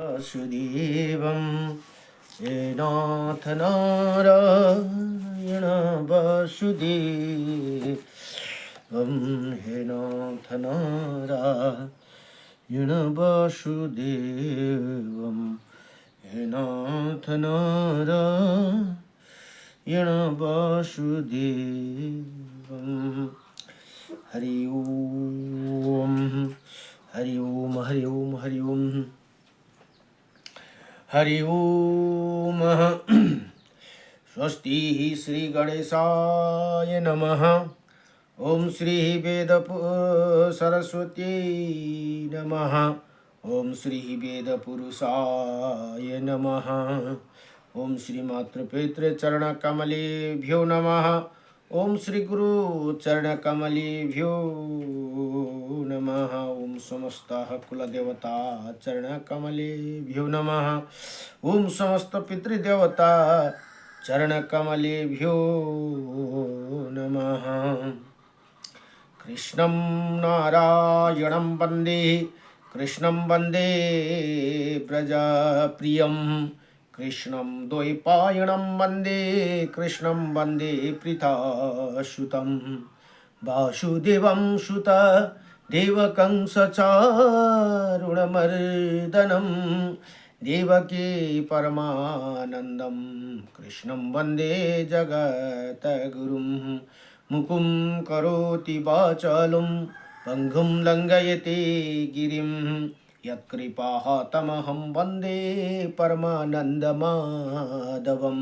वासुदेवं येनाथ नारायण वासुदेवं येनाथ नारायण वासुदेवं येनाथ नारायण वासुदेवं हरि ओम हरि ओम हरि ओम हरि ओम हरि ओम स्वस्ति श्री गणेशाय नमः। ओम श्री वेद सरस्वती नमः। ओम श्री वेद पुरुषाय नमः। ओम श्री मातृपितृ चरण कमलेभ्यो नमः। ओम श्री गुरु चरण कमलेभ्यो नमः। ओम समस्त कुलदेवता चरण कमलेभ्यो नमः। ओम समस्त पितृदेवता चरण कमलेभ्यो नमः। कृष्णं नारायणं वन्दे कृष्णं वन्दे प्रजाप्रियं कृष्णं द्वैपायनं वन्दे कृष्णं वन्दे प्रीताशुतं वासुदेवं सुत देवकं सचारुणमर्दनं देवकी परमानन्दं कृष्णं वन्दे जगद्गुरुं मुकुं करोति वाचालं पङ्गुं लङ्घयते गिरिं यत्कृपाः तमहं वन्दे परमानन्दमाधवं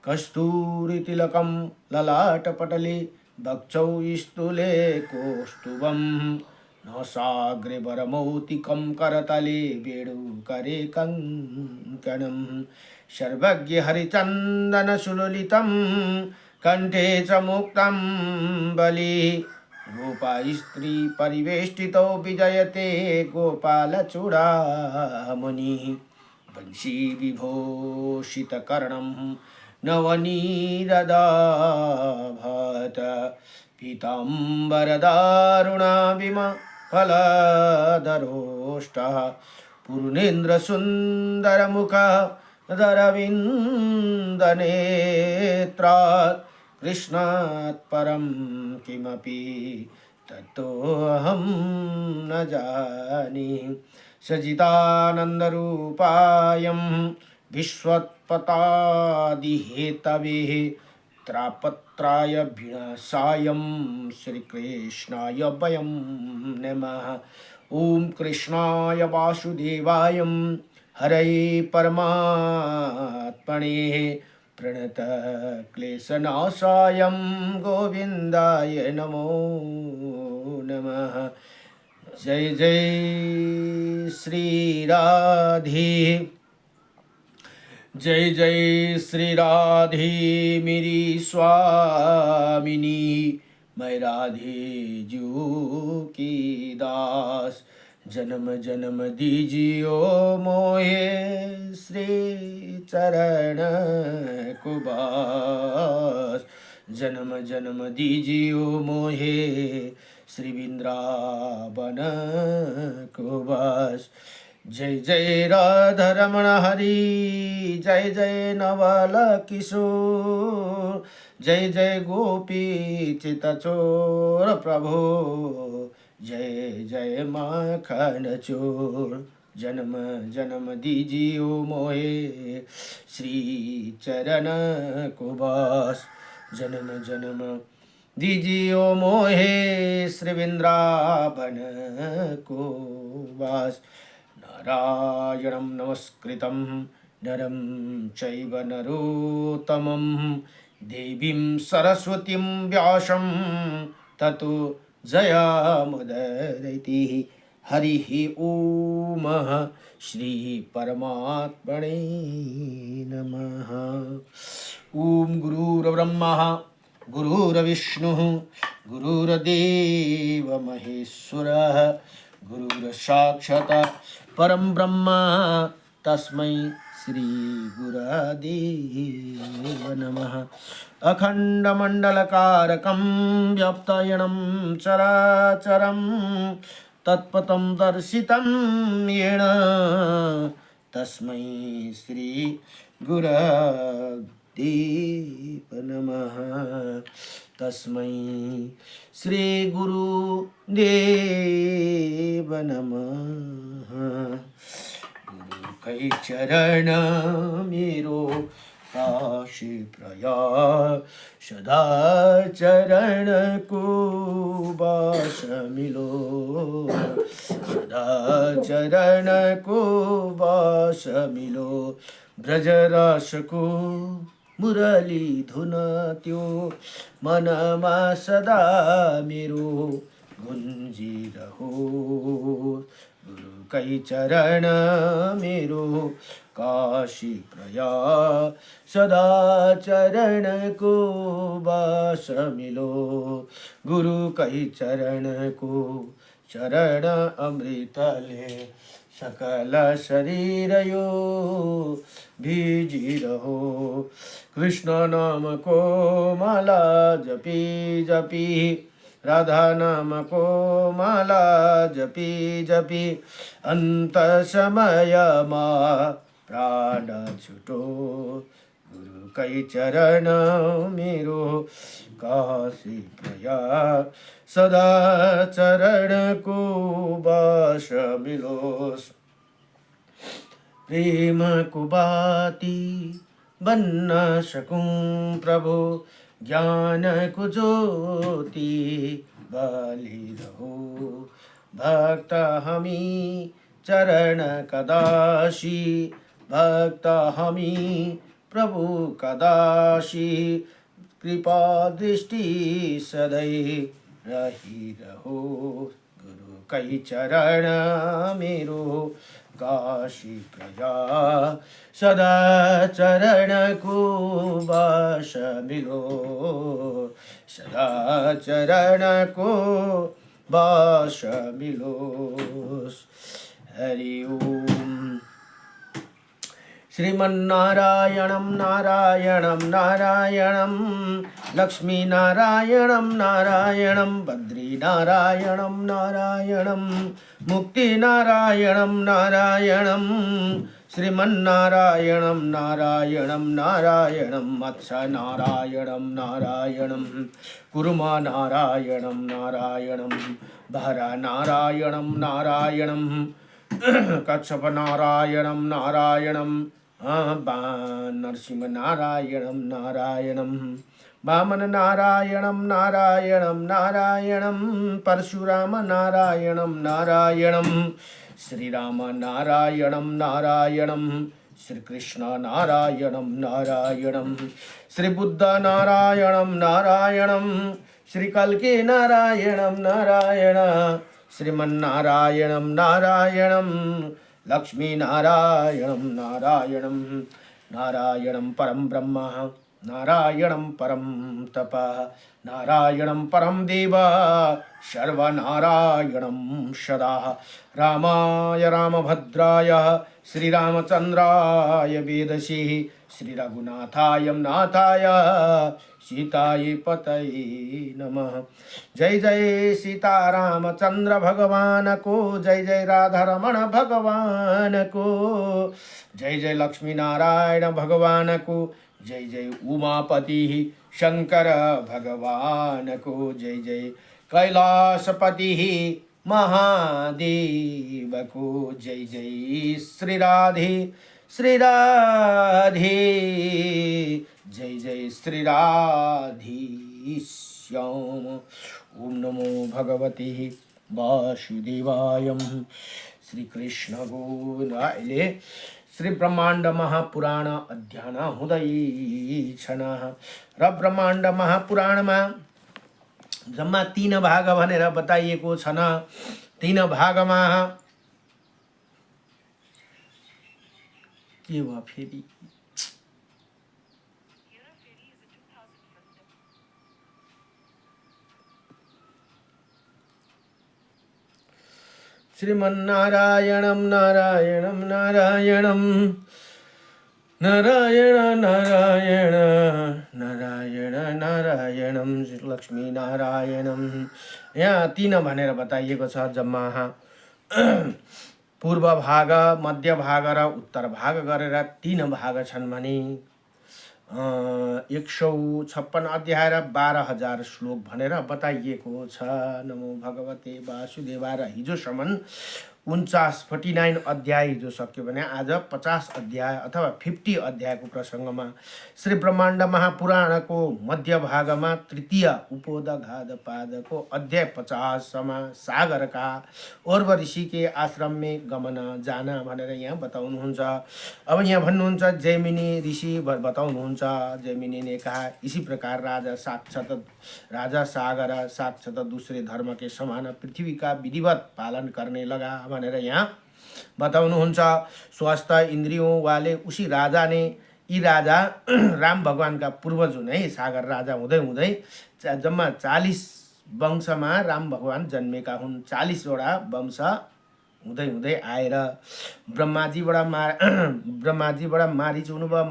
कस्तूरितिलकं ललाटपटले वक्षौ स्थूले कौस्तुभं नासाग्रे वरमौक्तिकं करतले वेणुकरे कङ्कणं सर्वज्ञ हरिचन्दनसुललितं कंठे च मुक्तं बलि गोपास्त्री परिवेष्टितो विजयते गोपालचूडामणि वंशी विभूषितकर्णं नवनीरदाभत पीताम्बरदारुणाभिमफलधरोष्टः पूर्णेन्द्रसुन्दरमुखः दरविन्दनेत्रात् कृष्णात् परं किमपि तत्तोऽहं न जाने। सच्चिदानन्दरूपायं विश्वोत्पत्यादिहेतवे त्रापत्राय विनाशायं श्रीकृष्णाय वयं नमः। ॐ कृष्णाय वासुदेवाय हरये परमात्मने प्रणत क्लेशनाशाय गोविंदाय नमो नमः। जय जय श्री राधे जय जय श्री राधे मेरी स्वामिनी मैं राधे जू की दास जन्म जन्म दीजियो मोहे श्री चरण कुबास जन्म जन्म दीजियो मोहे श्री वृंदावन कुबास। जय जय राधा रमण हरि जय जय नवल किशोर जय जय गोपी चितचोर प्रभु जय जय माखन चोर जन्म जन्म दीजियो मोहे श्री चरण कुबास जन्म जन्म दीजियो मोहे श्री वृंदावन कुबास। नारायणं नमस्कृतं नरं चैव नरोत्तमं देवीं सरस्वतीं व्यासं ततो जयामुदीरयति। हरिः ॐ श्री परमात्मने नमः। ॐ गुरुर्ब्रह्मा गुरुर्विष्णुः गुरुर्देव महेश्वरः गुरुर्साक्षात् परं ब्रह्म तस्मै श्री गुरुदेव नमः। अखण्डमण्डलकारकं व्याप्तयनं चराचरं तत्पथं दर्शितं येन तस्मै श्री गुरुदेव नमः। तस्मै श्री गुरुदेव नमः। गुरु कै चरण मेरो काशी प्रयाग सदा चरण को बास मिलो, सदा चरण को बास मिलो। ब्रजरस को मुरली धुन त्यो मनमा सदा मेरो गुन्जिरहो। गुरु कै चरण मेरो काशी प्रयाग सदा चरण को बास मिलो। गुरु कै चरण को चरण अमृतले सकल शरीर यो भीजी रहो। कृष्ण नाम को माला जपी जपी, राधा नाम को माला जपी जपी, अंत समय मा प्राण छुटो। गुरु कै चरण मेरो काशी प्रयाग सदा चरण को बास मिलोस। प्रेम को बाती बन न सकूं प्रभु, ज्ञान को ज्योति बाली रहो। भक्त हमी चरण कदाशी, भक्त हमी प्रभु कदाशी, कृपा दृष्टि सदैव रही रहो। गुरु कै चरण मेरो काशी प्रयाग सदा चरण को बास मिलो, सदा चरण को बास मिलो। हरि ओम। श्रीमन्नारायणं नारायणं नारायणं, लक्ष्मीनारायणं नारायणं, बद्रीनारायणं नारायणं, मुक्तिनारायणं नारायणं, श्रीमन्नारायणं नारायणं नारायणं, मत्स्यनारायणं नारायणं, कुर्मनारायणं नारायणं, भरनारायणं नारायणं, कच्छपनारायणं नारायणं, नरसिंहनारायणं नारायणं, वामननारायणं नारायणं नारायणं, परशुरामनारायणं नारायणं, श्रीरामनारायणं नारायणं, श्रीकृष्णनारायणं नारायणं, श्रीबुद्धनारायणं नारायणं, श्रीकल्किनारायणं नारायणं, श्रीमन्नारायणं नारायणं, लक्ष्मीनारायणं नारायणं, नारायणं परं ब्रह्म, नारायणं परं तप, नारायणं परं देव, सर्वनारायणं सदा। रामाय रामभद्राय श्रीरामचन्द्राय वेदसे, श्रीरघुनाथाय नाथाय सीताय पतये नमः। जय जय सीतारामचंद्र भगवान को, जय जय राधारमण भगवान को, जय जय लक्ष्मी नारायण भगवान को, जय जय उमापति शंकर भगवान को, जय जय कैलाशपति महादेव को, जय जय श्री राधे श्री राधे, जय जय श्री राधेश्याम। ओम नमो भगवते वासुदेवाय। श्री कृष्ण गोविंद। श्री ब्रह्मांड महापुराण अध्ययन हुँदै छन् र ब्रह्मांड महापुराण में जम्मा 3 भाग भनेर बताइएको छन्। 3 भागमा के भयो फेरि? श्रीमन्नारायणं नारायणं नारायणं, नारायण नारायण नारायण नारायणं, लक्ष्मी नारायणं। यहाँ 3 भनेर बताइएको छ जम्मा। पूर्व भाग, मध्य भाग र उत्तर भाग गरेर 3 भाग छन् भने 156 अध्याय र 12,000 श्लोक भनेर बताइएको छ। नमो भगवते वासुदेवाय। र हिजोसम्म 49 अध्याय हिजो सक्यो भने आज 50 अध्याय अथवा 50 अध्यायको प्रसङ्गमा श्री ब्रह्माण्ड महापुराणको मध्य भागमा तृतीय उपोदघातपादको अध्याय 50 सागर का ओर्व ऋषि के आश्रम में गमन जाना भनेर यहाँ बताउनुहुन्छ। अब यहाँ भन्नुहुन्छ जैमिनी ऋषि बताउनुहुन्छ। जैमिनी ने कहा इसी प्रकार राजा सागर साक्षात दूसरे धर्म के समान पृथ्वी का विधिवत पालन करने लगा भनेर यहाँ बताउनुहुन्छ। स्वस्थ इंद्रियों वाले उसी राजा ने यी राजा राम भगवान का पूर्वज हुन् है। सागर राजा हुँदै हुँदै जम्मा 40 वंशमा राम भगवान जन्मेका हुन्। 40 वटा वंश हुँदै हुँदै आएर ब्रह्माजीबाट मारीच हुनुभयो।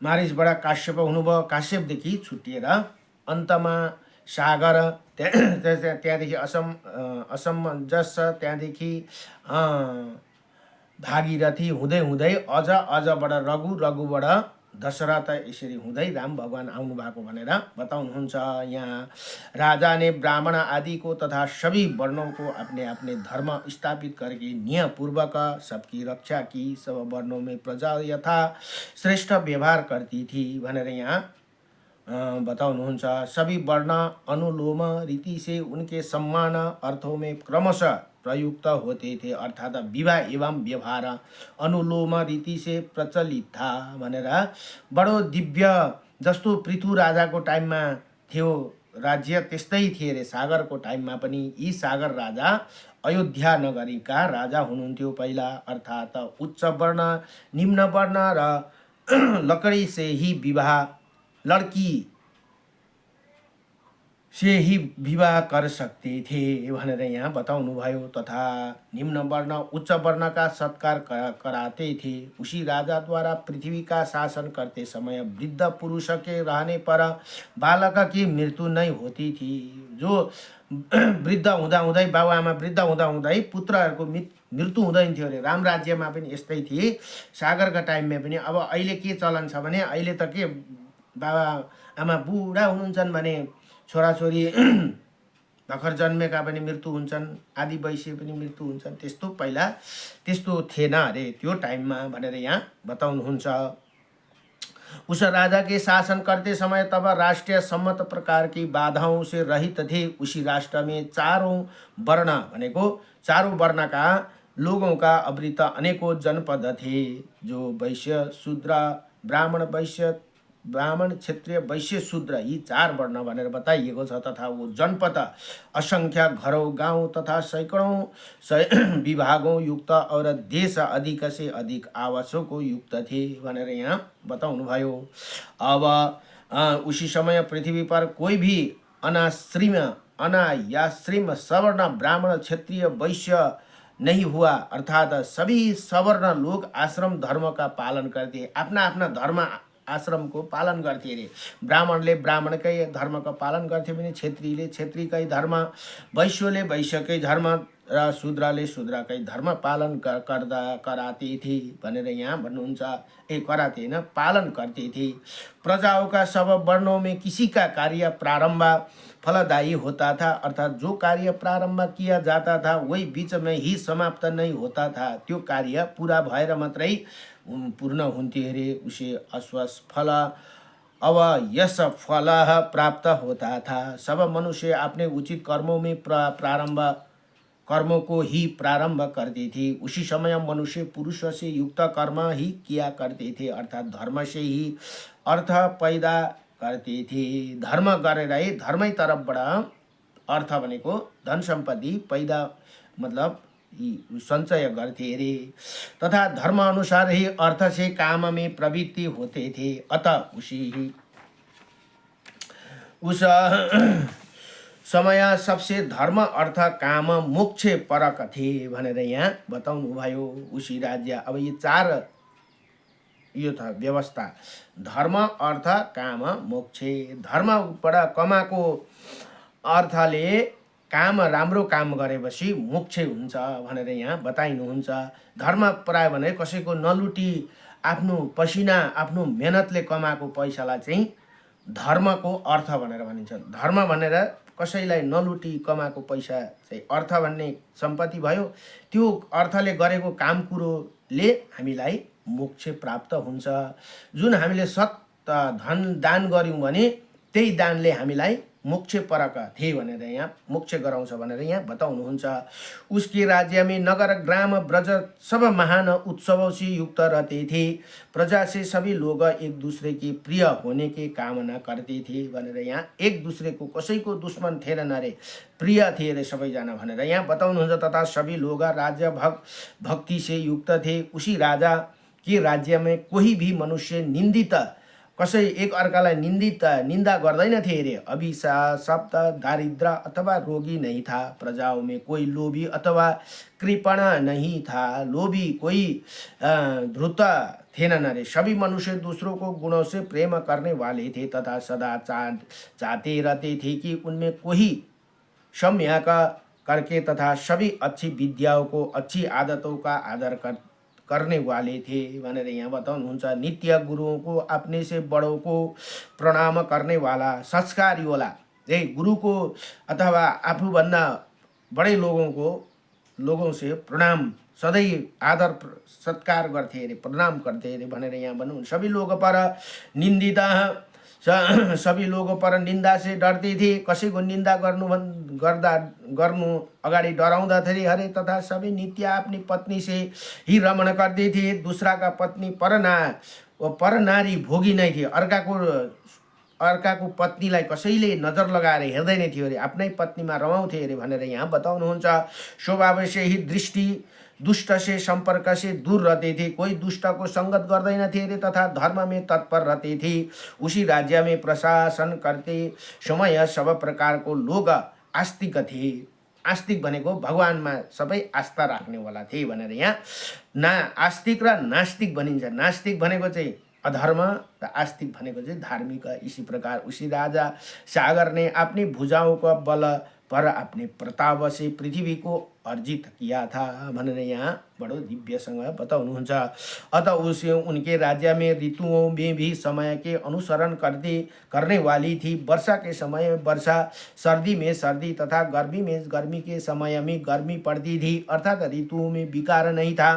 मारीचबाट काश्यप हुनुभयो। काश्यपदेखि छुटिएर अन्तमा सागर, त्यहाँदेखि असमञ्जस, त्यहाँदेखि भागीरथी हुँदै हुँदै अजबाट रघुबाट दशरथ, यसरी हुँदै राम भगवान आउनु भएको भनेर बताउनुहुन्छ। यहाँ राजा ने ब्राह्मण आदि को तथा सभी वर्णों को अपने अपने धर्म स्थापित करके नियम पूर्वक सबकी रक्षा की। सब वर्णों में प्रजा यथा श्रेष्ठ व्यवहार करती थी भनेर यहाँ बताउनुहुन्छ। सभी वर्ण अनुलोम रीति से उनके सम्मान अर्थों में क्रमशः प्रयुक्त होते थे, अर्थात विवाह एवं व्यवहार अनुलोम रीति से प्रचलित था भनेर। बडो दिव्य जस्तो पृथु राजाको टाइममा थियो राज्य त्यस्तै थिए रे सागरको टाइममा पनि। यी सागर राजा अयोध्या नगरीका राजा हुनुहुन्थ्यो पहिला, अर्थात उच्च वर्ण निम्न वर्ण र लकड़ी से ही विवाह, लड़की से ही विवाह कर सकते थे भनेर यहाँ बताउनु भयो। तथा निम्न वर्ण उच्च वर्ण का सत्कार कराते थे। उसी राजा द्वारा पृथ्वी का शासन करते समय वृद्ध पुरुष के रहने पर बालक की मृत्यु नहीं होती थी। जो वृद्ध हुँदा हुँदै बाबुआमा वृद्ध हुँदा हुँदै पुत्रहरूको मृत्यु हुँदैन थियो अरे। राम राज्यमा पनि यस्तै थिए, सागरका टाइममा पनि। अब अहिले के चलन छ भने अहिले त के बाबा आमा बुढा हुनुहुन्छन् भने छोराछोरी भर्खर जन्मेका पनि मृत्यु हुन्छन्, आदि वैश्य पनि मृत्यु हुन्छन्। त्यस्तो पहिला त्यस्तो थिएन अरे त्यो टाइममा भनेर यहाँ बताउनुहुन्छ। उस राजा के शासन करते समय तब राष्ट्रीय सम्मत प्रकार की बाधाओं से रहित थे। उसी राष्ट्र में चारों वर्ण भनेको चारों वर्ण का लोगों का अवृत अनेकों जनपद थे। जो वैश्य शूद्र ब्राह्मण क्षत्रिय वैश्य शूद्र यी 4 वर्ण भनेर बताइएको छ। तथा वो जनपद असंख्य घरों गांव तथा सैकड़ों विभागों युक्त और देश अधिक से अधिक आवासों युक्त थे भनेर यहाँ बताउनु भयो। अब उसी समय पृथ्वी पर कोई भी अनायाश्रिम सवर्ण ब्राह्मण क्षत्रिय वैश्य नहीं हुआ, अर्थात सभी सवर्ण लोग आश्रम धर्म का पालन करते। अपना अपना धर्म आश्रम को पालन गर्थे रे। ब्राह्मणले ब्राह्मणकै धर्मको पालन गर्थे भने क्षेत्रीले क्षेत्रीकै धर्म, वैश्यले वैश्यकै धर्म र शूद्रले शूद्रकै धर्म पालन कराते थे भनेर यहाँ भन्नुहुन्छ। कराते हैन, पालन करते थे। प्रजाओं का सब वर्णों में किसी का कार्य प्रारंभ फलदायी होता था, अर्थात जो कार्य प्रारंभ किया जाता था वही बीच में ही समाप्त नहीं होता था। त्यो कार्य पूरा भएर मात्रै पूर्ण हुन्थ्यो रे। उसे अश्वस फल अब यस फल प्राप्त होता था। सब मनुष्य अपने उचित कर्मों में कर्मों को ही प्रारंभ करते थे। उसी समय मनुष्य पुरुष से युक्त कर्म ही किया करते थे, अर्थात धर्म से ही अर्थ पैदा करते थे। धर्म गरेरै धर्मै तरफबाट अर्थ भनेको धन सम्पत्ति पैदा मतलब संचय गर्थे रे। तथा धर्म अनुसार ही अर्थ से काम में प्रवृत्ति होते थे। अतः उस समय सबसे धर्म अर्थ काम मोक्ष परक थे भनेर यहाँ बताउनु भयो। उसी राज्य अब ये 4 यो था व्यवस्था, धर्म अर्थ काम मोक्ष। धर्मबाट कमाएको अर्थले काम राम्रो काम गरेपछि मोक्ष हुन्छ भनेर यहाँ बताइनुहुन्छ। धर्म परायो भने कसैको नलुटी आफ्नो पसिना आफ्नो मेहनतले कमाएको पैसालाई चाहिँ धर्मको अर्थ भनेर भनिन्छ। धर्म भनेर कसैलाई नलुटी कमाएको पैसा चाहिँ अर्थ भन्ने सम्पत्ति भयो। त्यो अर्थले गरेको काम कुरोले हामीलाई मोक्ष प्राप्त हुन्छ। जुन हामीले सत धन दान गऱ्यौँ भने त्यही दानले हामीलाई मोक्ष परक थे भनेर यहाँ मोक्ष गराउँछ भनेर यहाँ बताउनुहुन्छ। उसके राज्य में नगर ग्राम ब्रज सब महान उत्सवों से युक्त रहते थे। प्रजा से सभी लोग एक दूसरे के प्रिय होने के कामना करते थे भनेर यहाँ एक दूसरे को कसैको दुश्मन थिएन रे, प्रिय थिए रे सबैजना भनेर यहाँ बताउनुहुन्छ। तथा सभी लोग राज्य भक्ति से युक्त थे। उसी राजा के राज्य में कोही भी मनुष्य निंदित कसै एक अर्कालाई निंदा गर्दैनथे रे। अभिशाप्त दारिद्र अथवा रोगी नहीं था। प्रजाओं में कोई लोभी अथवा कृपण नहीं था। लोभी कोई धूर्त थिएनन् रे। सभी मनुष्य दूसरों को गुणों से प्रेम करने वाले थे तथा सदा चाहते रहते थे कि उनमें कोई सम्यक करके तथा सभी अच्छी विद्याओं को अच्छी आदतों का आदर करने वाले थे भनेर यहाँ बताउनुहुन्छ। नित्य गुरुओं को अपने से बड़ों को प्रणाम करने वाला संस्कारी वाला गुरु को अथवा आफूभन्दा बड़े लोगों से प्रणाम सधैँ आदर सत्कार गर्थे अरे, प्रणाम करते अरे भनेर यहाँ भन्नु। सभी लोग पर निंदिता सभी लोगों पर निंदा से डरते थे। कसैको निंदा गर्नु अगाडि डराउँदाखेरि हरे। तथा सबै नित्य अपनी पत्नी से ही रमण करते थे। दूसरा का पत्नी परनारी भोगी नै थिए। अर्काको पत्नीलाई कसैले नजर लगाएर हेर्दैन थियो अरे, आफ्नै पत्नीमा रमाउँथे अरे भनेर यहाँ बताउनुहुन्छ। स्वभाव से ही दृष्टि दुष्ट से संपर्क से दूर रहते थे। कोई दुष्ट को संगत गर्दैन थिए रे तथा धर्म में तत्पर रहते थे। उसी राज्य में प्रशासन करते समय सब प्रकार को लोग आस्तिक थे। आस्तिक भनेको भगवानमा सबै आस्था राख्नेवाला थिए भनेर यहाँ आस्तिक र नास्तिक भनिन्छ। नास्तिक भनेको चाहिँ अधर्म र आस्तिक भनेको चाहिँ धार्मिक। इसी प्रकार उसी राजा सागर ने अपनी भुजाओं का बल पर अपने प्रताप से पृथ्वी को अर्जित किया था भनेर यहाँ बडो दिव्यसँग बताउनुहुन्छ। अतः उसे उनके राज्य में ऋतुओं में भी समय के अनुसरण करने वाली थी। वर्षा के समय में वर्षा, सर्दी में सर्दी तथा गर्मी में गर्मी के समय में गर्मी पड़ती थी। अर्थात ऋतुओं में विकार नहीं था।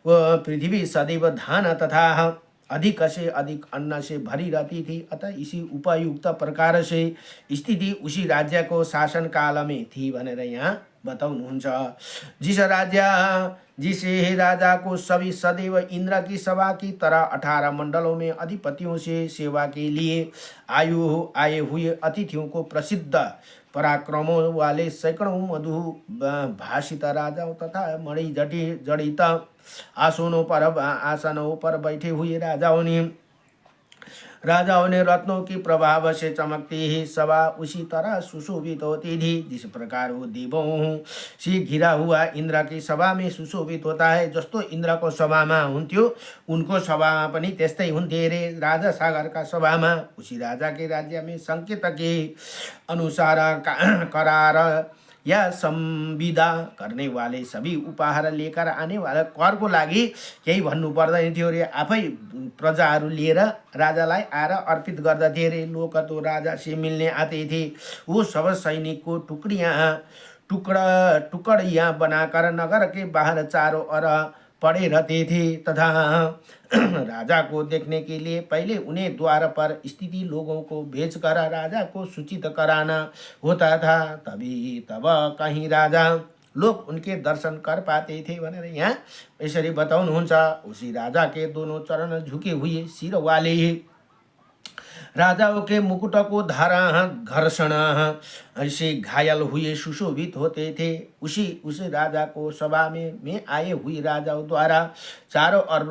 पृथ्वी सदैव धान तथा अधिक से अधिक अन्न से भरी रहती थी। अतः इसी उपयुक्त प्रकार से स्थिति उसी राज्य को शासन काल में थी भनेर यहाँ बताउनुहुन्छ। जिसे राजा को सभी सदैव इंद्र की सभा की तरह 18 मंडलों में अधिपतियों से सेवा के लिए आए हुए अतिथियों को प्रसिद्ध पराक्रमों वाले सैकड़ों मधु भाषित राजाओं तथा मणि जड़ित आसनों पर बैठे हुए राजाओं ने रत्नों की प्रभाव से चमकती ही सभा उसी तरह सुशोभित होती थी। जिस प्रकार वो देवों से घिरा हुआ इंद्र की सभा में सुशोभित होता है। जस्तो इंद्रको सभामा हुन्थ्यो उनको सभामा पनि त्यस्तै हुन्थे रे। राजा सागर का सभामा उसी राजा के राज्य में संकेत के अनुसार करार या संविदा करने वाले सभी उपहार लेकर आने वाला करको लागि केही भन्नु पर्दैन थियो रे। आफै प्रजाहरू लिएर राजालाई आएर अर्पित गर्दथे रे। लोक तो राजा से मिलने आते थे। वो सब सैनिक को टुकड़ियाँ बनाकर नगर के बाहर चारों ओर पड़े रहते थे तथा राजा को देखने के लिए पहले उन्हें द्वार पर स्थित लोगों को भेजकर राजा को सूचित कराना होता था। तब कहीं राजा लोग उनके दर्शन कर पाते थे भनेर यहाँ यसरी बताउनुहुन्छ। उसी राजा के दोनों चरण झुके हुए सिर वाले राजाओं के मुकुट को धारा घर्षण ऐसे घायल हुए सुशोभित होते थे। उस राजा को सभा में आए हुए राजाओं द्वारा चारों ओर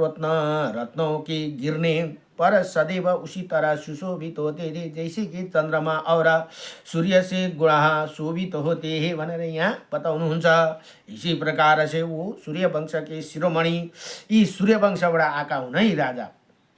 रत्नों के गिरने पर सदैव उसी तरह सुशोभित होते थे जैसे कि चंद्रमा और सूर्य से गुणा शोभित होते हैं भनेर यहाँ बताउनुहुन्छ। इसी प्रकार से वो सूर्यवंश के शिरोमणि यी सूर्यवंशबाट आएका हुन् है राजा।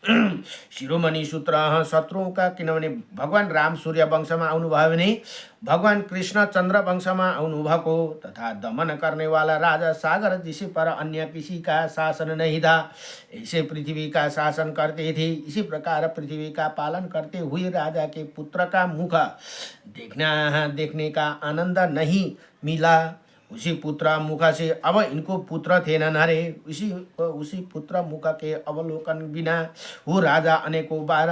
शिरोमणि सूत्र शत्रुओं का, किनभने भगवान राम सूर्य वंशमा आउनुभयो भने भगवान कृष्ण चंद्र वंशमा आउनुभएको, तथा दमन करने वाला राजा सागर जिसे पर अन्य किसी का शासन नहीं था, ऐसे पृथ्वी का शासन करते थे। इसी प्रकार पृथ्वी का पालन करते हुए राजा के पुत्र का मुख देखने का आनंद नहीं मिला। उसी पुत्र मुख से, अब इनको पुत्र थिएनन् अरे, उसी पुत्र मुख के अवलोकन बिना वो राजा अनेकों बार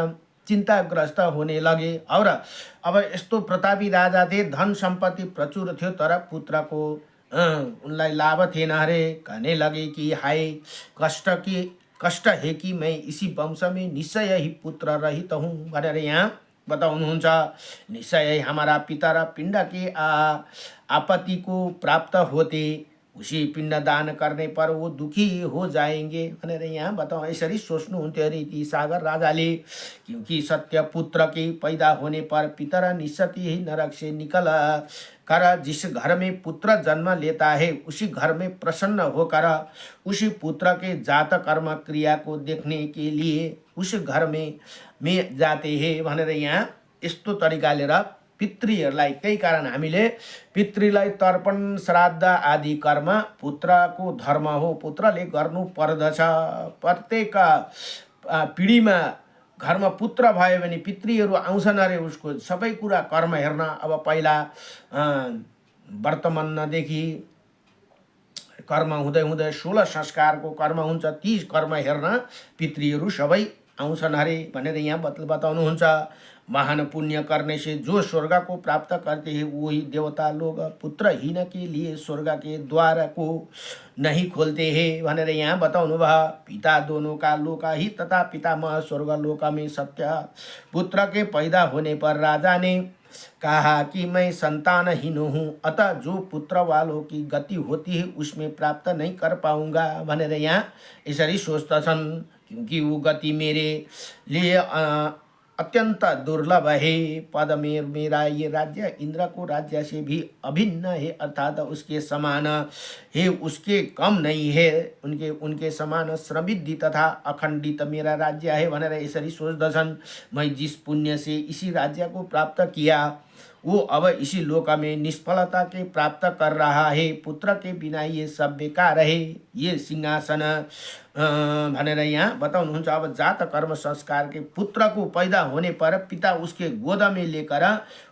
चिंताग्रस्त होने लगे। और अब यस्तो प्रतापी राजा थे, धन सम्पत्ति प्रचुर थियो, तर पुत्रको उनलाई लाभ थिएन अरे। कहने लगे कि हाय कष्ट है कि मैं इसी वंश में निश्चय ही पुत्र रहित हूँ भनेर यहाँ बताउनुहुन्छ। निश्चय हमारा पिता र पिंड के आपत्ति को प्राप्त होते, उसी पिंड दान करने पर वो दुखी हो जाएंगे भनेर यहाँ बताउँ। यसरी सोच्नुहुन्थ्यो अरे ती सागर राजाले, क्योंकि सत्य पुत्र के पैदा होने पर पितर निश्चित ही नरक से निकल कर जिस घर में पुत्र जन्म लेता है, उसी घर में प्रसन्न होकर उसी पुत्र के जात कर्म क्रिया को देखने के लिए उस घर में जाते हैं भनेर यहाँ यस्तो तरिकाले र पितृहरूलाई, त्यही कारण हामीले पितृलाई तर्पण श्राद्ध आदि कर्म पुत्रको धर्म हो, पुत्रले गर्नु पर्दछ। प्रत्येक पिँढीमा घरमा पुत्र भयो भने पितृहरू आउँछन् अरे, उसको सबै कुरा कर्म हेर्न। अब पहिला वर्तमानदेखि कर्म हुँदै हुँदै 16 संस्कारको कर्म हुन्छ, ती कर्म हेर्न पितृहरू सबै आउँछन् अरे भनेर यहाँ बताउनुहुन्छ। महान पुण्य करने से जो स्वर्ग को प्राप्त करते हैं, वही देवता लोग पुत्रहीन के लिए स्वर्ग के द्वार को नहीं खोलते हैं भनेर यहाँ बताउनु भयो। पिता दोनों का लोक ही तथा पितामह स्वर्ग लोक में सत्य पुत्र के पैदा होने पर राजा ने कहा कि मैं संतानहीन हूँ, अतः जो पुत्र वालों की गति होती है उसमें प्राप्त नहीं कर पाऊंगा भनेर यहाँ यसरी सोच्दछन्। क्योंकि वो गति मेरे लिए अत्यंत दुर्लभ है। पद में मेरा ये राज्य इंद्र को राज्य से भी अभिन्न है, अर्थात उसके समान है, उसके कम नहीं है। उनके समान श्रमिद्धि तथा अखंडित मेरा राज्य है भनेर यसरी सोच्दछन्। मैं जिस पुण्य से इसी राज्य को प्राप्त किया, वो अब इसी लोक में निष्फलता के प्राप्त कर रहा है। पुत्र के बिना ये सब बेकार है, ये सिंहासन भनेर यहाँ बताउनुहुन्छ। अब जात कर्म संस्कार के पुत्र को पैदा होने पर पिता उसके गोद में लेकर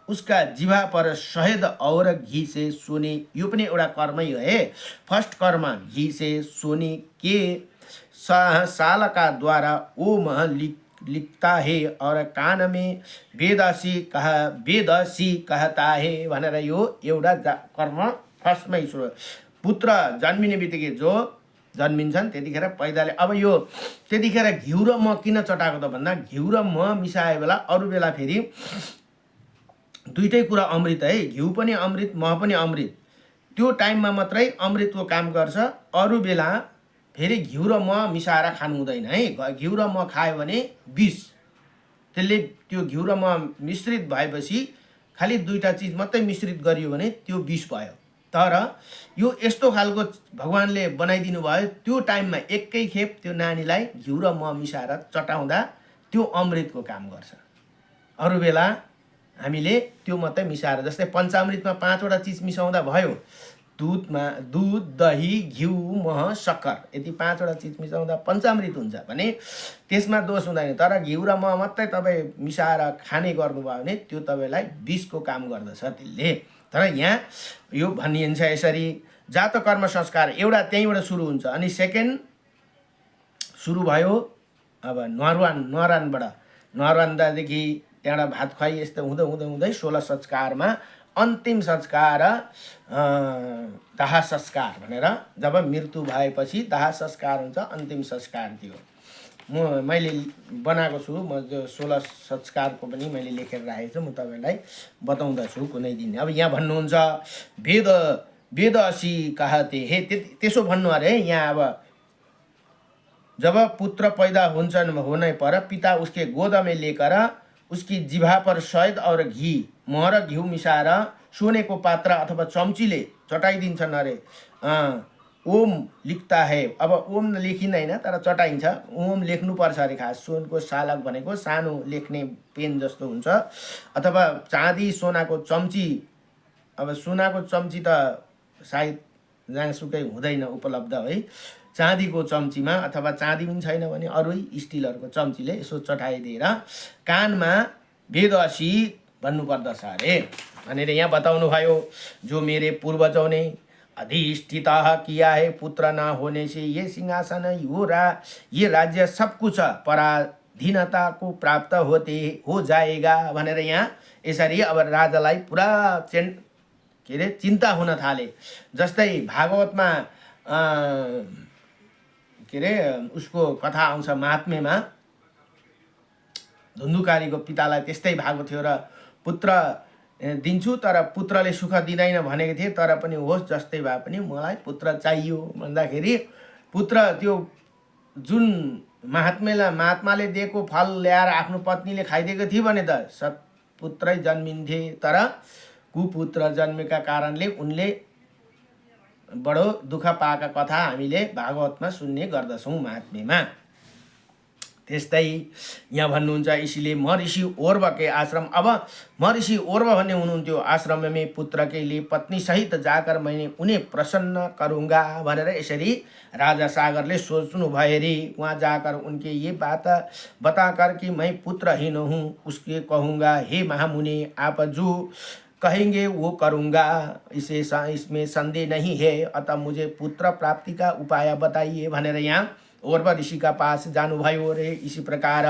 उसका जिभा पर शहद और घी से सोने, यो पनि एउटा कर्मै है। फर्स्ट कर्म घी से सोने के साल का द्वारा ओम लिखता है और कान में वेदसी कहता है भनेर यो एउटा कर्म फर्स्टमै सुरु। पुत्र जन्मिने बित्तिकै जो जन्मिन्छन् त्यतिखेर पैदाले, अब यो त्यतिखेर घिउ र मह किन चटाएको त भन्दा, घिउ र मह मिसाए बेला अरू बेला फेरि दुईटै कुरा अमृत है, घिउ पनि अमृत मह पनि अमृत, त्यो टाइममा मात्रै अमृतको काम गर्छ। अरू बेला फेरि घिउ र मह मिसाएर खानु हुँदैन है। घिउ र मह खायो भने विष, त्यसले त्यो घिउ र मह मिश्रित भएपछि खालि दुईटा चिज मात्रै मिश्रित गरियो भने त्यो विष भयो। तर यो यस्तो खालको भगवानले बनाइदिनु भयो, त्यो टाइममा एकै खेप त्यो नानीलाई घिउ र मह मिसाएर चटाउँदा त्यो अमृतको काम गर्छ। अरू बेला हामीले त्यो मात्रै मिसाएर, जस्तै पञ्चामृतमा 5 वटा चिज मिसाउँदा भयो, दूध दही घिउ मह शक्कर, यति 5 वटा चिज मिसाउँदा पञ्चामृत हुन्छ भने त्यसमा दोष हुँदैन। तर घिउ र मह मात्रै तपाईँ मिसाएर खाने गर्नुभयो भने त्यो तपाईँलाई विषको काम गर्दछ त्यसले। तर यहाँ यो भनिन्छ यसरी, जात कर्म संस्कार एउटा त्यहीँबाट सुरु हुन्छ। अनि सेकेन्ड सुरु भयो अब न्वारानबाट, न्वारानदेखि त्यहाँबाट भात खुवाई, यस्तो हुँदै हुँदै हुँदै 16 संस्कारमा अन्तिम संस्कार दाह संस्कार भनेर, जब मृत्यु भएपछि दाह संस्कार हुन्छ, अन्तिम संस्कार थियो। मैले बनाएको छु, म जो 16 संस्कारको पनि मैले लेखेर राखेको छु, म तपाईँलाई बताउँदछु कुनै दिन। अब यहाँ भन्नुहुन्छ वेद असी कहते हे, त्यसो भन्नु अरे यहाँ। अब जब पुत्र पैदा हुन्छन् होने पर पिता उसके गोद में लेकर उसकी जिभा पर शहद और घी मह घिउ मिसाएर सोनेको पात्र अथवा चम्चीले चटाइदिन्छन् अरे। ओम लिखता है। अब ओम लेखिँदैन तर चटाइन्छ, ओम लेख्नुपर्छ अरे खास। सुनको सालक भनेको सानो लेख्ने पेन जस्तो हुन्छ। अथवा चाँदी सोनाको चम्ची, अब सोनाको चम्ची त सायद जहाँसुकै हुँदैन उपलब्ध है। चाँदीको चम्चीमा अथवा चाँदी पनि छैन भने अरू स्टिलहरूको चम्चीले यसो चटाइदिएर कानमा वेदसी भन्नुपर्दछ अरे भनेर यहाँ बताउनु भयो। जो मेरे पूर्वजों ने अधिष्ठिता किया है, पुत्र ना होने से ये सिंहासन ये राज्य सब कुछ पराधीनता को प्राप्त हो जाएगा भनेर यहाँ यसरी अब राजालाई पुरा के अरे चिन्ता हुन थाले। जस्तै भागवतमा के अरे उसको कथा आउँछ महात्म्यमा, धुन्धुकारीको पितालाई त्यस्तै भएको थियो र पुत्र दिन्छु तर पुत्रले सुख दिँदैन भनेको थिए, तर पनि होस् जस्तै भए पनि मलाई पुत्र चाहियो भन्दाखेरि पुत्र त्यो जुन महात्माले दिएको फल ल्याएर आफ्नो पत्नीले खाइदिएको थियो भने त सत्पुत्रै जन्मिन्थे, तर कुपुत्र जन्मेका कारणले उनले बडो दुःख पाएका कथा हामीले भागवतमा सुन्ने गर्दछौँ महात्म्यमा। त्यस्तै यहाँ भन्नुहुन्छ इसलिए महर्षि ओर्व के आश्रम, अब महर्षि ओर्व भन्ने हुनुहुन्थ्यो, आश्रम में पुत्र के लिए पत्नी सहित जाकर मैंने उन्हें प्रसन्न करूँगा भनेर यसरी राजा सागरले सोच्नु भयो अरे। वहाँ जाकर उनके ये बात बताकर कि मैं पुत्रहीन हूँ उसके कहूँगा, हे महामुनि आप जो कहेंगे वो करूँगा, इसमें संदेह नहीं है, अतः मुझे पुत्र प्राप्ति का उपाय बताइए भनेर यहाँ ओर्व ऋषि का पास जानुभयो रे। इसी प्रकार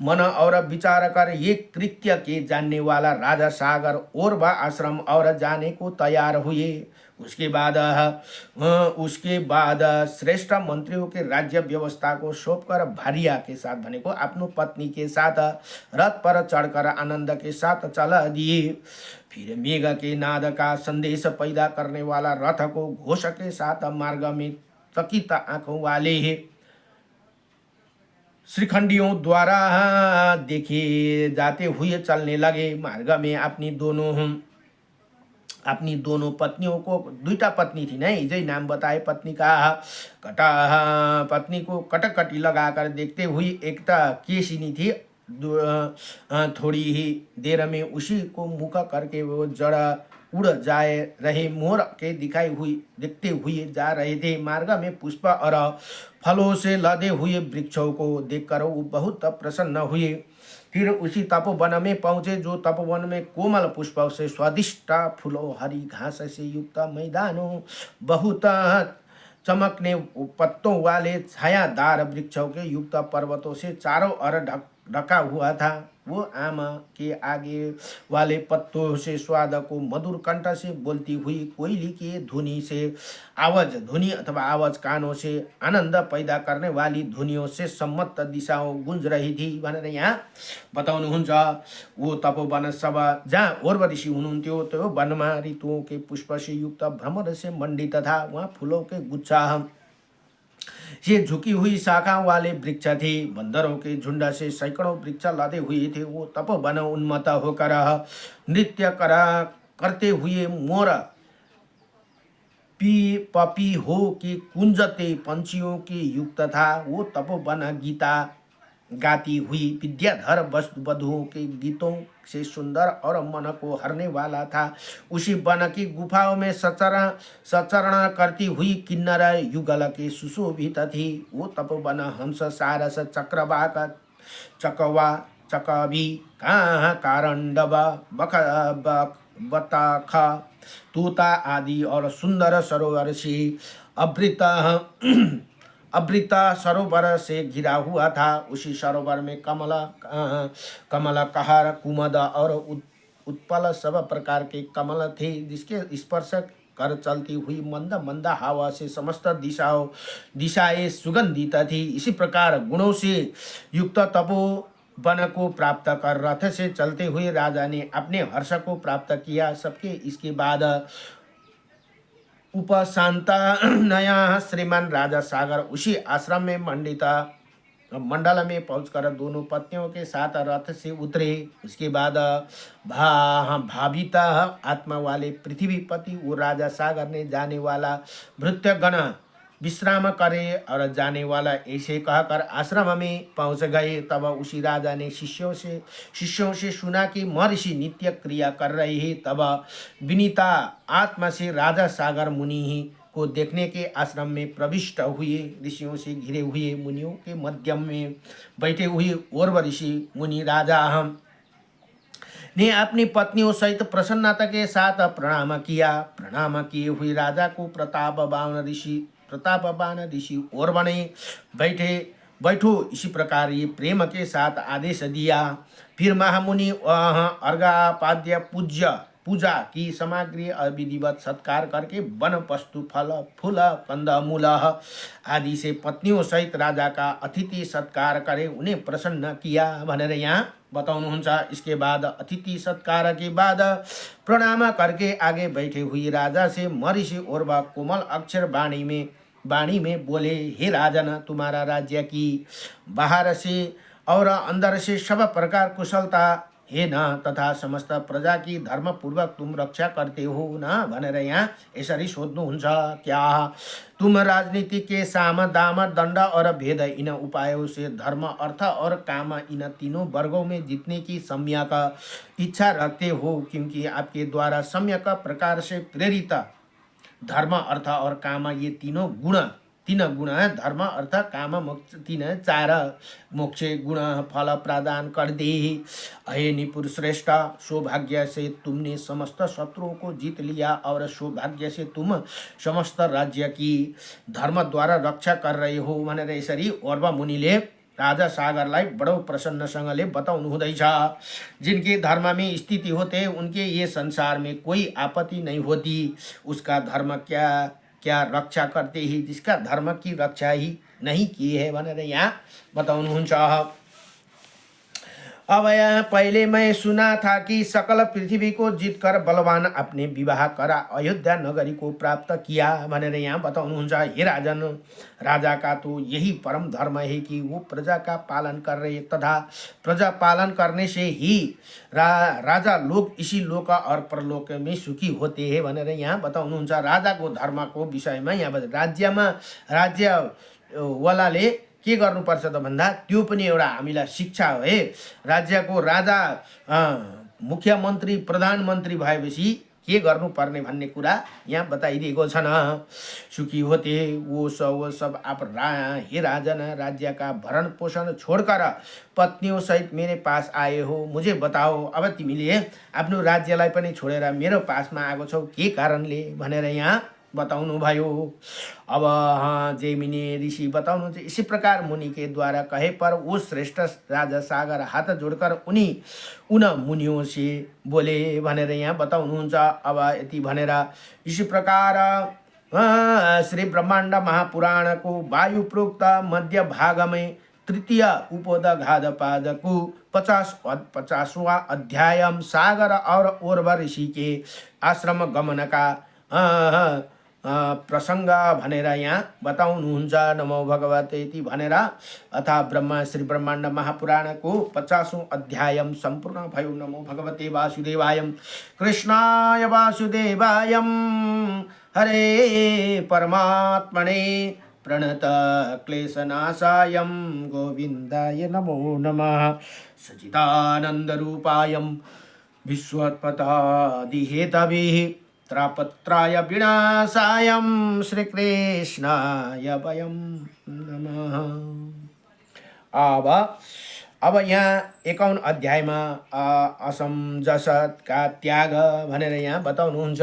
मन और विचार कर ये कृत्य के जानने वाला राजा सागर ओर्व आश्रम और जाने को तैयार हुए। उसके बाद श्रेष्ठ मंत्रियों के राज्य व्यवस्था को सौंपकर भारिया के साथ भने को आफ्नो पत्नी के साथ रथ पर चढ़कर आनंद के साथ चल दिए। फिर मेघ के नाद का संदेश पैदा करने वाला रथ को घोष के साथ मार्ग में चकित आंखों वाले श्रीखंडियों द्वारा देखे जाते हुए चलने लगे। मार्ग में अपनी दोनों पत्नियों को, दुईटा पत्नी थी ना, हिजै नाम बताए पत्नी को कटकटी लगाकर देखते हुए एक केशिनी थी, थोड़ी ही देर में उसी को मुख करके वो जड़ा उड़ जाए रहे मोर के दिखते हुए जा रहे थे। मार्ग में पुष्प और फलों से लदे हुए वृक्षों को देखकर वो बहुत प्रसन्न हुए। फिर उसी तपोवन में पहुँचे, जो तपोवन में कोमल पुष्पों से स्वादिष्ट फूलों, हरी घास से युक्त मैदानों, बहुत चमकने पत्तों वाले छायादार वृक्षों के युक्त पर्वतों से चारों ओर ढका हुआ था। वो आम के आगे वाले पत्तों से स्वाद को मधुर कंठ से बोलती हुई कोयली के ध्वनि अथवा आवाज कानों से आनंद पैदा करने वाली ध्वनियों से सम्मत दिशाओं गुंज रही थी भनेर यहाँ बताउनुहुन्छ। वो तपोवन सभा जहाँ ओर्व ऋषि हुनुहुन्थ्यो त्यो वनमा ऋतुओं के पुष्प से युक्त भ्रमर से मंडित था। वहाँ फूलों के गुच्छा ये झुकी हुई शाखा वाले वृक्ष थे। बंदरों के झुंड से सैकड़ों वृक्ष लदे हुए थे। वो तपोवन उन्मत्त होकर नृत्य करते हुए मोर पपी हो कि कुंजते पंछियों के युक्त था। वो तपोवन गीता गाती हुई विद्याधर वधुओं के गीतों से सुंदर और मन को हरने वाला था। उसी वन की गुफाओं में सचरण करती हुई किन्नर युगल के सुशोभित थी। वो तपोवन हंस, सारस, चक्रवाक, चकवा, चकवी, कारंडव, बतख, तोता आदि और सुंदर सरोवर से अवृत सरोवर से घिरा हुआ था। उसी सरोवर में कमल, कहर, कुमद और उत्पल सब प्रकार के कमल थे, जिसके स्पर्श कर चलती हुई मंद मंद हवा से समस्त दिशाएं सुगंधित थी। इसी प्रकार गुणों से युक्त तपोवन को प्राप्त कर रथ से चलते हुए राजा ने अपने हर्ष को प्राप्त किया। सबके इसके बाद उपशांता नया श्रीमान राजा सागर उसी आश्रम में मंडल में पहुंचकर दोनों पत्नियों के साथ रथ से उतरे। उसके बाद भाविता आत्मा वाले पृथ्वीपति वो राजा सागर ने जाने वाला भृत्यगण विश्राम करे और जाने वाला ऐसे कहकर आश्रम में पहुंच गए। तब उसी राजा ने शिष्यों से सुना कि महर्षि नित्य क्रिया कर रहे हैं। तब विनीता आत्मा से राजा सागर मुनि ही को देखने के आश्रम में प्रविष्ट हुए। ऋषियों से घिरे हुए मुनियों के मध्य में बैठे हुए ओर्व ऋषि मुनि राजा ने अपनी पत्नियों सहित प्रसन्नता के साथ प्रणाम किया। प्रणाम किए हुए राजा को प्रतापवान ऋषि ओर्व ने बैठो इसी प्रकार ये प्रेम के साथ आदेश दिया। फिर महामुनि अर्घापाद्य पूजा की सामग्री विधिवत सत्कार करके वन वस्तु फल फूल कंद मूल आदि से पत्नियों सहित राजा का अतिथि सत्कार करे, उन्हें प्रसन्न किया भनेर यहाँ बताउनुहुन्छ। इसके बाद अतिथि सत्कार के बाद प्रणाम करके आगे बैठे हुई राजा से महर्षि ओर्व कोमल अक्षर वाणी में बोले, हे राजन, तुम्हारा राज्य की बाहर से और अंदर से सब प्रकार कुशलता है न, तथा समस्त प्रजा की धर्म पूर्वक तुम रक्षा करते हो न भनेर यहाँ यसरी सोध्नुहुन्छ। क्या तुम राजनीति के साम दाम दंड और भेद इन उपायों से धर्म अर्थ और काम इन तीनों वर्गों में जीतने की सम्यक इच्छा रखते हो? क्योंकि आपके द्वारा सम्यक प्रकार से प्रेरित धर्म अर्थ और काम ये तीन गुण है। धर्म अर्थ काम मोक्ष तीन चार मोक्ष गुण फल प्रदान कर दे। हे निपुर श्रेष्ठ, सौभाग्य से तुमने समस्त शत्रुओं को जीत लिया और सौभाग्य से तुम समस्त राज्य की धर्म द्वारा रक्षा कर रहे हो भनेर यसरी ओर्व मुनिले राजा सागरलाई बडो प्रसन्नसँगले बताउनु हुँदैछ। जिनके धर्म में स्थिति होते उनके ये संसार में कोई आपत्ति नहीं होती। उसका धर्म क्या रक्षा करते ही, जिसका धर्म की रक्षा ही नहीं की है भनेर यहाँ बताउनुहुन्छ। अब यहाँ पहले मैं सुना था कि सकल पृथ्वी को जीतकर बलवान अपने विवाह करा अयोध्या नगरी को प्राप्त किया भनेर यहाँ बताउनुहुन्छ। हे राजन, राजा का तो यही परम धर्म है कि वो प्रजा का पालन कर रहे तथा प्रजा पालन करने से ही राजा लोग इसी लोक और परलोक में सुखी होते हैं भनेर यहाँ बताउनुहुन्छ। राजाको धर्मको विषयमा यहाँ राज्य वालाले के गर्नुपर्छ त भन्दा त्यो पनि एउटा हामीलाई शिक्षा हो है। राज्यको राजा मुख्यमन्त्री प्रधानमन्त्री भएपछि के गर्नुपर्ने भन्ने कुरा यहाँ बताइदिएको छन्। सुखी होते वो सब आप हे राजन, राज्य का भरण पोषण छोड़कर पत्नियों सहित मेरे पास आए हो। मुझे बताओ, अब तिमीले आफ्नो राज्यलाई पनि छोडेर मेरो पासमा आएको छौ के कारणले भनेर यहाँ बताउनु भयो। अब जैमिनी ऋषि बताउनु इसी प्रकार मुनि के द्वारा कहे पर वो श्रेष्ठ राजा सागर हाथ जोड़कर उन मुनियों से बोले भनेर यहाँ बताउनुहुन्छ। अब यति भनेर इसी प्रकार श्री ब्रह्मांड महापुराण को वायु प्रोक्त मध्य भाग में तृतीय उपोदघात पाद को 50वां अध्याय सागर और ओर्व ऋषि के आश्रम गमन का प्रसंग भनेर यहाँ बताउनुहुन्छ। नमो भगवते इति भनेर अथा श्री ब्रह्माण्ड महापुराणको 50औं अध्याय सम्पूर्ण भयो। नमो भगवते वासुदेवाय कृष्णाय वासुदेवाय हरे परमात्मने प्रणत क्लेशनाशाय गोविन्दाय नमो नमः। सच्चिदानन्दरूपाय विश्वोत्पत्यादिहेतवे त्रापत्राय विनाशाय श्रीकृष्णाय वयं नमः। अब यहाँ 51 अध्यायमा असमंजस का त्याग भनेर यहाँ बताउनुहुन्छ।